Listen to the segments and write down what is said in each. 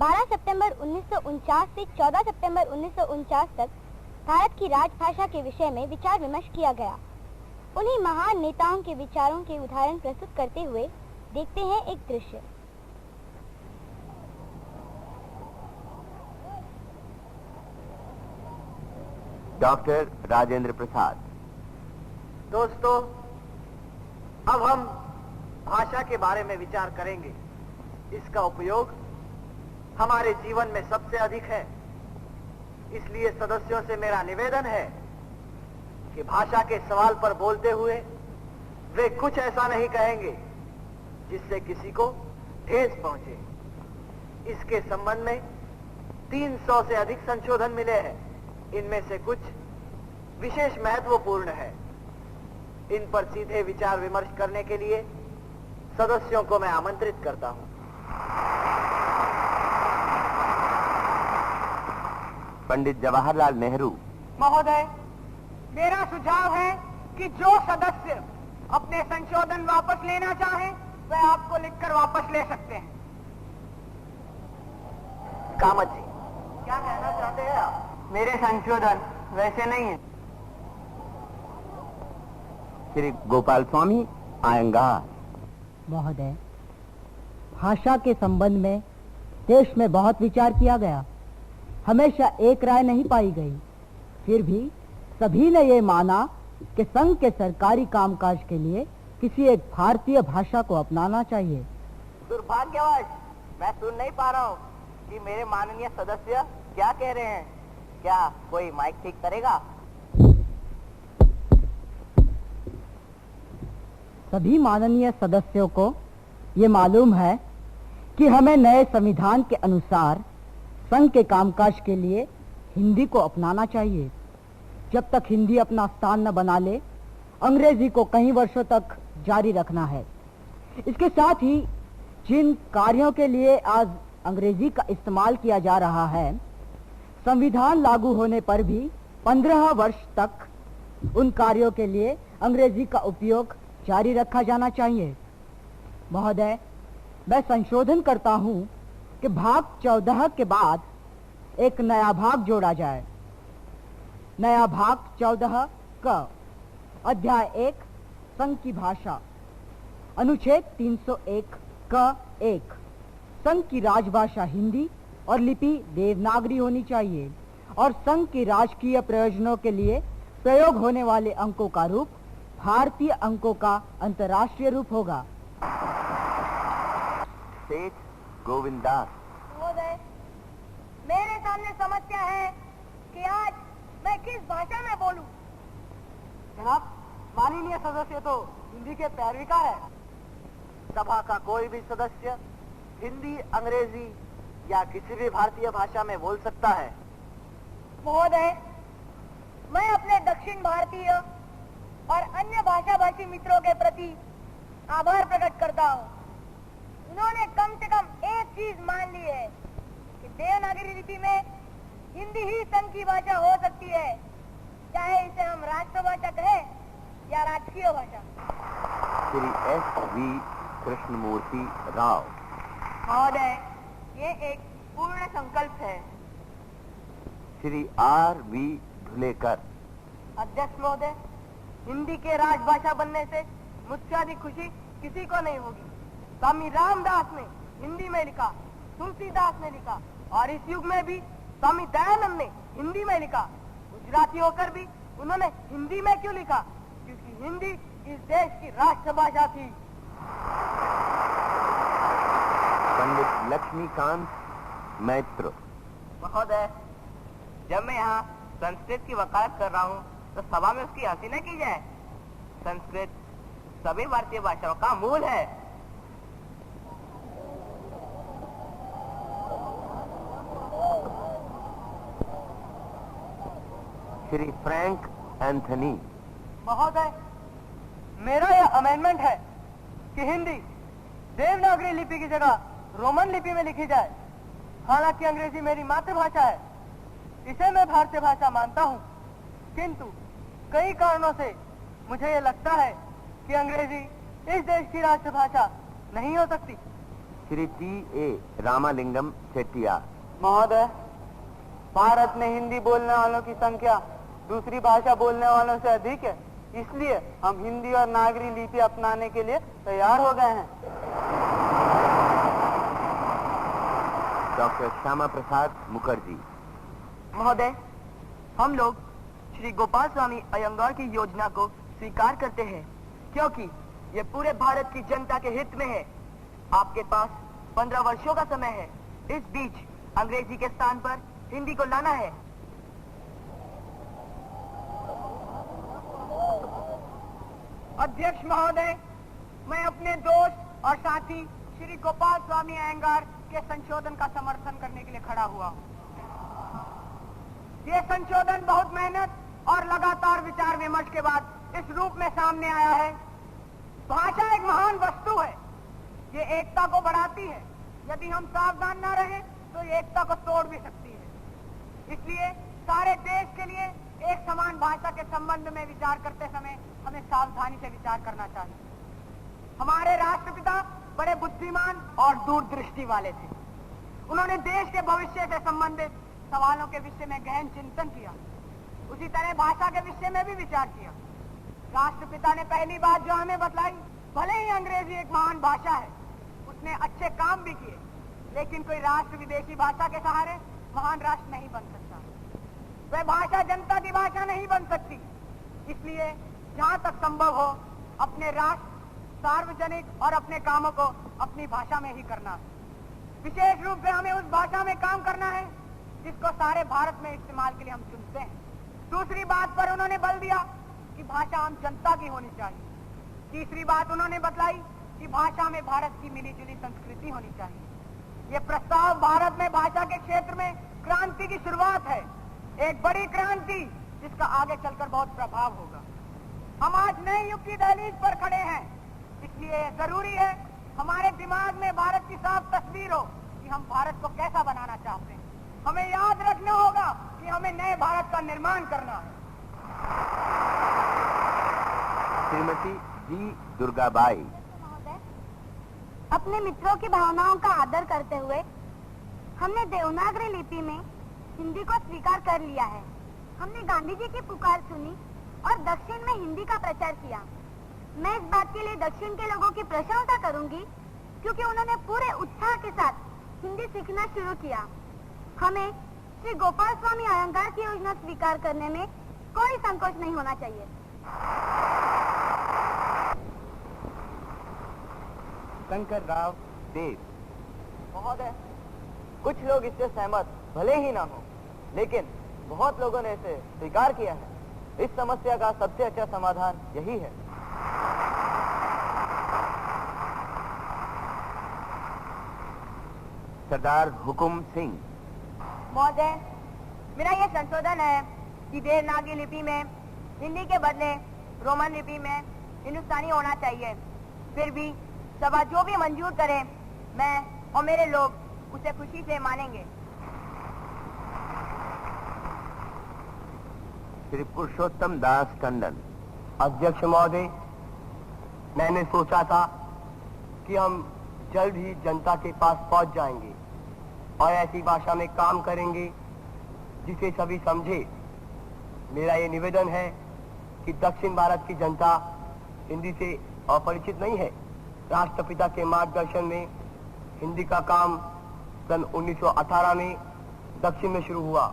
12 सितंबर 1949 से 14 सितंबर 1949 तक भारत की राजभाषा के विषय में विचार विमर्श किया गया। उन्हीं महान नेताओं के विचारों के उदाहरण प्रस्तुत करते हुए देखते हैं एक दृश्य। डॉक्टर राजेंद्र प्रसाद। दोस्तों, अब हम भाषा के बारे में विचार करेंगे। इसका उपयोग हमारे जीवन में सबसे अधिक है, इसलिए सदस्यों से मेरा निवेदन है कि भाषा के सवाल पर बोलते हुए वे कुछ ऐसा नहीं कहेंगे जिससे किसी को ठेस पहुंचे। इसके संबंध में 300 से अधिक संशोधन मिले हैं। इनमें से कुछ विशेष महत्वपूर्ण है। इन पर सीधे विचार विमर्श करने के लिए सदस्यों को मैं आमंत्रित करता हूं। पंडित जवाहरलाल नेहरू। महोदय, मेरा सुझाव है कि जो सदस्य अपने संशोधन वापस लेना चाहें, वह आपको लिखकर वापस ले सकते हैं। कामत जी, क्या कहना चाहते हैं आप? मेरे संशोधन वैसे नहीं है। श्री गोपाल स्वामी आयंगार। महोदय, भाषा के संबंध में देश में बहुत विचार किया गया, हमेशा एक राय नहीं पाई गई। फिर भी सभी ने ये माना कि संघ के सरकारी कामकाज के लिए किसी एक भारतीय भाषा को अपनाना चाहिए। दुर्भाग्यवश मैं सुन नहीं पा रहा हूँ कि मेरे माननीय सदस्य क्या कह रहे हैं। क्या कोई माइक ठीक करेगा? सभी माननीय सदस्यों को ये मालूम है कि हमें नए संविधान के अनुसार संघ के कामकाज के लिए हिंदी को अपनाना चाहिए। जब तक हिंदी अपना स्थान न बना ले, अंग्रेजी को कई वर्षों तक जारी रखना है। इसके साथ ही जिन कार्यों के लिए आज अंग्रेजी का इस्तेमाल किया जा रहा है, संविधान लागू होने पर भी 15 वर्ष तक उन कार्यों के लिए अंग्रेजी का उपयोग जारी रखा जाना चाहिए। महोदय, मैं संशोधन करता हूं कि भाग 14 के बाद एक नया भाग जोड़ा जाए। नया भाग 14 क, अध्याय 1, संघ की भाषा, अनुच्छेद 301 क 1, संघ की राजभाषा हिंदी और लिपि देवनागरी होनी चाहिए और संघ की राजकीय प्रयोजनों के लिए प्रयोग होने वाले अंकों का रूप भारतीय अंकों का अंतर्राष्ट्रीय रूप होगा। सेठ गोविंद दास। महोदय, मेरे सामने समस्या है कि आज मैं किस भाषा में बोलूं। जनाब, माननीय सदस्य तो हिंदी के पैरवीकार है। सभा का कोई भी सदस्य हिंदी, अंग्रेजी या किसी भी भारतीय भाषा में बोल सकता है। महोदय, मैं अपने दक्षिण भारतीय और अन्य भाषाभाषी मित्रों के प्रति आभार प्रकट करता हूँ। उन्होंने कम से कम एक चीज मान ली है कि देवनागरी लिपि में हिंदी ही संघ की भाषा हो सकती है, चाहे इसे हम राष्ट्रभाषा कहें या राजकीय भाषा। श्री S.V. कृष्णमूर्ति राव। महोदय, ये एक पूर्ण संकल्प है। श्री R.V. धुलेकर। अध्यक्ष महोदय, हिंदी के राजभाषा बनने से मुझसे अधिक खुशी किसी को नहीं होगी। स्वामी रामदास ने हिंदी में लिखा, तुलसीदास ने लिखा और इस युग में भी स्वामी दयानंद ने हिंदी में लिखा। गुजराती होकर भी उन्होंने हिंदी में क्यों लिखा? क्योंकि हिंदी इस देश की राष्ट्रभाषा थी। पंडित लक्ष्मीकांत मैत्र। महोदय, जब मैं यहाँ संस्कृत की वकालत कर रहा हूँ तो सभा में उसकी हंसी न की जाए। संस्कृत सभी भारतीय भाषाओं का मूल है। Shri Frank Anthony. महोदय, मेरा यह अमेंडमेंट है कि हिंदी देवनागरी लिपि की जगह रोमन लिपि में लिखी जाए। हालांकि अंग्रेजी मेरी मातृभाषा है, इसे मैं भारतीय भाषा मानता हूँ, किंतु कई कारणों से मुझे ये लगता है कि अंग्रेजी इस देश की राष्ट्रभाषा नहीं हो सकती। श्री T.A. रामालिंगम चेट्टियार। महोदय, भारत में हिंदी बोलने वालों की संख्या दूसरी भाषा बोलने वालों से अधिक है, इसलिए हम हिंदी और नागरी लिपि अपनाने के लिए तैयार हो गए हैं। डॉक्टर श्यामा प्रसाद मुखर्जी। महोदय, हम लोग श्री गोपाल स्वामी अयंगार की योजना को स्वीकार करते हैं, क्योंकि ये पूरे भारत की जनता के हित में है। आपके पास 15 वर्षों का समय है। इस बीच अंग्रेजी के स्थान पर हिंदी को लाना है। अध्यक्ष महोदय, मैं अपने दोस्त और साथी श्री गोपाल स्वामी अयंगार के संशोधन का समर्थन करने के लिए खड़ा हुआ हूँ। ये संशोधन बहुत मेहनत और लगातार विचार विमर्श के बाद इस रूप में सामने आया है। भाषा एक महान वस्तु है, ये एकता को बढ़ाती है। यदि हम सावधान न रहें तो ये एकता को तोड़ भी सकती है। इसलिए सारे देश के लिए एक समान भाषा के संबंध में विचार करते समय हमें सावधानी से विचार करना चाहिए। हमारे राष्ट्रपिता बड़े बुद्धिमान और दूरदृष्टि वाले थे। उन्होंने देश के भविष्य से संबंधित सवालों के विषय में गहन चिंतन किया। उसी तरह भाषा के विषय में भी विचार किया। राष्ट्रपिता ने पहली बात जो हमें बतलाई, भले ही अंग्रेजी एक महान भाषा है, उसने अच्छे काम भी किए, लेकिन कोई राष्ट्र विदेशी भाषा के सहारे महान राष्ट्र नहीं बन सकता। वह भाषा जनता की भाषा नहीं बन सकती। इसलिए जहाँ तक संभव हो अपने राष्ट्र, सार्वजनिक और अपने कामों को अपनी भाषा में ही करना। विशेष रूप से हमें उस भाषा में काम करना है जिसको सारे भारत में इस्तेमाल के लिए हम चुनते हैं। दूसरी बात पर उन्होंने बल दिया कि भाषा आम जनता की होनी चाहिए। तीसरी बात उन्होंने बतलाई कि भाषा में भारत की मिली जुली संस्कृति होनी चाहिए। ये प्रस्ताव भारत में भाषा के क्षेत्र में क्रांति की शुरुआत है, एक बड़ी क्रांति जिसका आगे चलकर बहुत प्रभाव होगा। हम आज नए युग की दहलीज पर खड़े हैं, इसलिए जरूरी है हमारे दिमाग में भारत की साफ तस्वीर हो कि हम भारत को कैसा बनाना चाहते हैं। हमें याद रखना होगा कि हमें नए भारत का निर्माण करना है। श्रीमती जी दुर्गाबाई। अपने मित्रों की भावनाओं का आदर करते हुए हमने देवनागरी लिपि में हिंदी को स्वीकार कर लिया है। हमने गांधी जी की पुकार सुनी और दक्षिण में हिंदी का प्रचार किया। मैं इस बात के लिए दक्षिण के लोगों की प्रशंसा करूंगी क्योंकि उन्होंने पूरे उत्साह के साथ हिंदी सीखना शुरू किया। हमें श्री गोपाल स्वामी अयंगार की योजना स्वीकार करने में कोई संकोच नहीं होना चाहिए। शंकर राव देव। महोदय, कुछ लोग इससे सहमत भले ही ना हो, लेकिन बहुत लोगों ने इसे स्वीकार किया है। इस समस्या का सबसे अच्छा समाधान यही है। सरदार हुकुम सिंह। महोदय, मेरा ये संशोधन है कि देवनागरी लिपि में हिंदी के बदले रोमन लिपि में हिंदुस्तानी होना चाहिए। फिर भी सभा जो भी मंजूर करे, मैं और मेरे लोग उसे खुशी से मानेंगे। श्री पुरुषोत्तम दास टंडन। अध्यक्ष महोदय, मैंने सोचा था कि हम जल्द ही जनता के पास पहुंच जाएंगे और ऐसी भाषा में काम करेंगे जिसे सभी समझे। मेरा ये निवेदन है कि दक्षिण भारत की जनता हिंदी से अपरिचित नहीं है। राष्ट्रपिता के मार्गदर्शन में हिंदी का काम सन 1918 में दक्षिण में शुरू हुआ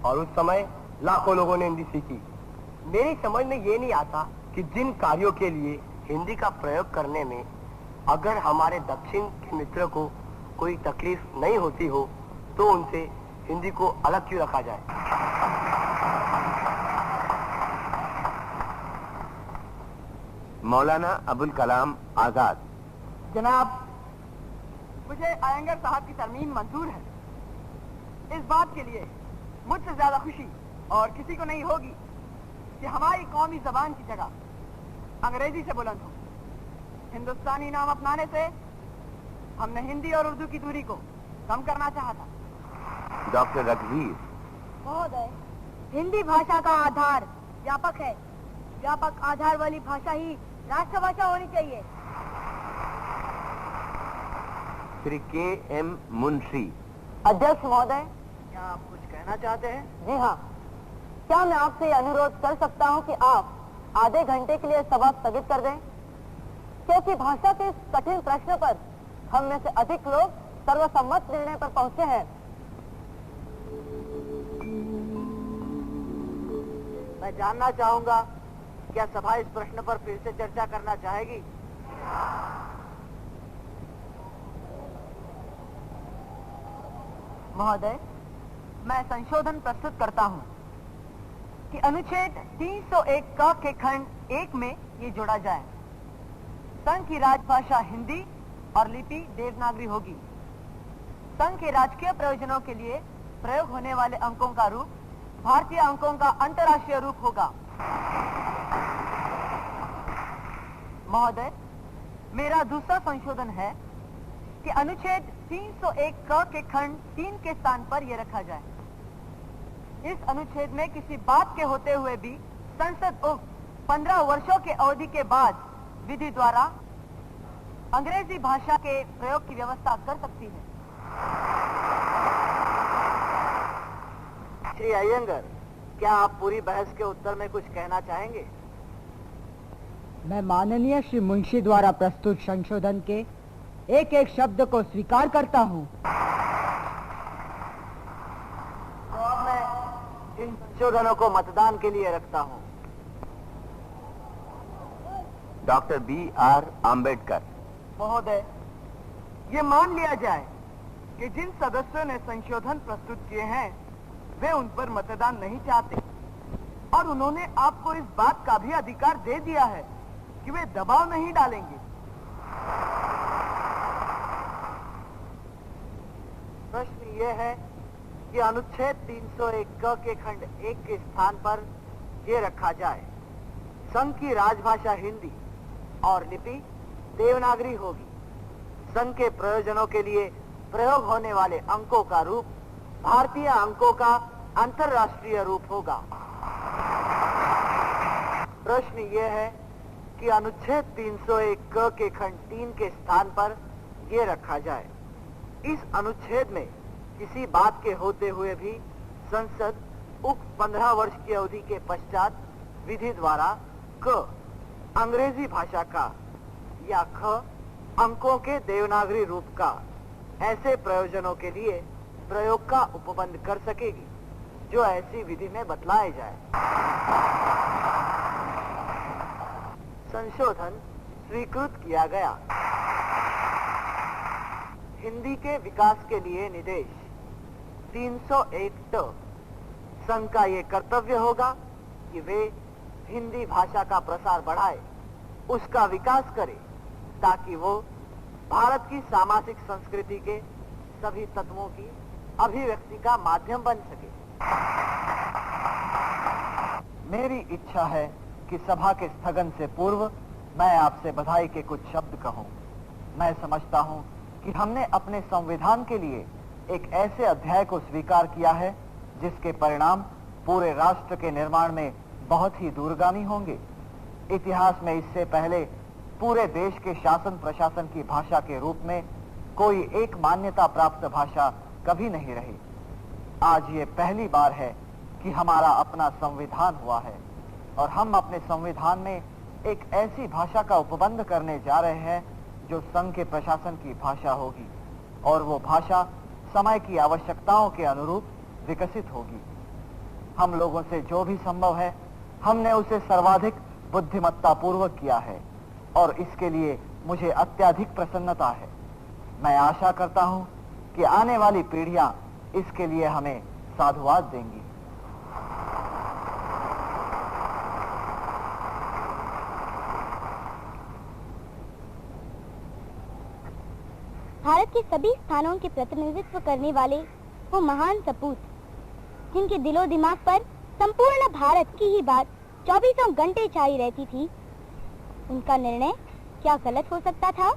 और उस समय लाखों लोगों ने हिंदी सीखी। मेरी समझ में ये नहीं आता कि जिन कार्यों के लिए हिंदी का प्रयोग करने में अगर हमारे दक्षिण के मित्रों को कोई तकलीफ नहीं होती हो तो उनसे हिंदी को अलग क्यों रखा जाए। मौलाना अबुल कलाम आजाद। जनाब, मुझे अयंगार साहब की तरमीम मंजूर है। इस बात के लिए मुझसे ज्यादा खुशी और किसी को नहीं होगी कि हमारी कौमी जबान की जगह अंग्रेजी से बुलंद हो। हिंदुस्तानी नाम अपनाने से हमने हिंदी और उर्दू की दूरी को कम करना चाहा था। डॉक्टर रघुवीर। महोदय, हिंदी भाषा का आधार व्यापक है। व्यापक आधार वाली भाषा ही राष्ट्रभाषा होनी चाहिए। श्री K.M. मुंशी। अध्यक्ष महोदय, क्या आप कुछ कहना चाहते हैं? जी हाँ, क्या मैं आपसे अनुरोध कर सकता हूँ कि आप आधे घंटे के लिए सभा स्थगित कर दें, क्योंकि भाषा के इस कठिन प्रश्न पर हम में से अधिक लोग सर्वसम्मत निर्णय पर पहुंचे हैं। मैं जानना चाहूंगा, क्या सभा इस प्रश्न पर फिर से चर्चा करना चाहेगी? महोदय, मैं संशोधन प्रस्तुत करता हूं कि अनुच्छेद 301 क के खंड 1 में ये जोड़ा जाए, संघ की राजभाषा हिंदी और लिपि देवनागरी होगी। संघ के राजकीय प्रयोजनों के लिए प्रयोग होने वाले अंकों का रूप भारतीय अंकों का अंतर्राष्ट्रीय रूप होगा। महोदय, मेरा दूसरा संशोधन है कि अनुच्छेद 301 क के खंड 3 के स्थान पर यह रखा जाए। इस अनुच्छेद में किसी बात के होते हुए भी संसद उक्त 15 वर्षों के अवधि के बाद विधि द्वारा अंग्रेजी भाषा के प्रयोग की व्यवस्था कर सकती है। श्री अयंगर, क्या आप पूरी बहस के उत्तर में कुछ कहना चाहेंगे? मैं माननीय श्री मुंशी द्वारा प्रस्तुत संशोधन के एक एक शब्द को स्वीकार करता हूं। तो अब मैं इन संशोधनों को मतदान के लिए रखता हूं। Doctor B.R. आम्बेडकर। महोदय, ये मान लिया जाए कि जिन सदस्यों ने संशोधन प्रस्तुत किए हैं वे उन पर मतदान नहीं चाहते और उन्होंने आपको इस बात का भी अधिकार दे दिया है कि वे दबाव नहीं डालेंगे। प्रश्न ये है कि अनुच्छेद 301 क के खंड 1 के स्थान पर ये रखा जाए, संघ की राजभाषा हिंदी और लिपि देवनागरी होगी। संघ के प्रयोजनों के लिए प्रयोग होने वाले अंकों का रूप भारतीय अंकों का अंतर्राष्ट्रीय रूप होगा। प्रश्न ये है कि अनुच्छेद 301 क के खंड 3 के स्थान पर ये रखा जाए, इस अनुच्छेद में किसी बात के होते हुए भी संसद उक्त 15 वर्ष की अवधि के पश्चात विधि द्वारा क अंग्रेजी भाषा का या ख अंकों के देवनागरी रूप का ऐसे प्रयोजनों के लिए प्रयोग का उपबंध कर सकेगी जो ऐसी विधि में बतलाए जाए। संशोधन स्वीकृत किया गया। हिंदी के विकास के लिए निर्देश 301 ट। संघ का ये कर्तव्य होगा कि वे हिंदी भाषा का प्रसार बढ़ाए, उसका विकास करे, ताकि वो भारत की सामाजिक संस्कृति के सभी तत्वों की अभिव्यक्ति का माध्यम बन सके। मेरी इच्छा है कि सभा के स्थगन से पूर्व मैं आपसे बधाई के कुछ शब्द कहूं। मैं समझता हूं कि हमने अपने संविधान के लिए एक ऐसे अध्याय को स्वीकार किया है जिसके परिणाम पूरे राष्ट्र के निर्माण में बहुत ही दूरगामी होंगे। इतिहास में इससे पहले पूरे देश के शासन प्रशासन की भाषा के रूप में कोई एक मान्यता प्राप्त भाषा कभी नहीं रही। आज ये पहली बार है कि हमारा अपना संविधान हुआ है और हम अपने संविधान में एक ऐसी भाषा का उपबंध करने जा रहे हैं जो संघ के प्रशासन की भाषा होगी और वो भाषा समय की आवश्यकताओं के अनुरूप विकसित होगी। हम लोगों से जो भी संभव है हमने उसे सर्वाधिक बुद्धिमत्ता पूर्वक किया है और इसके लिए मुझे अत्यधिक प्रसन्नता है। मैं आशा करता हूं कि आने वाली पीढ़ियां इसके लिए हमें साधुवाद देंगी। भारत के सभी स्थानों के प्रतिनिधित्व करने वाले वो महान सपूत जिनके दिलो दिमाग पर संपूर्ण भारत की ही बात 24 घंटे छाई रहती थी, उनका निर्णय क्या गलत हो सकता था?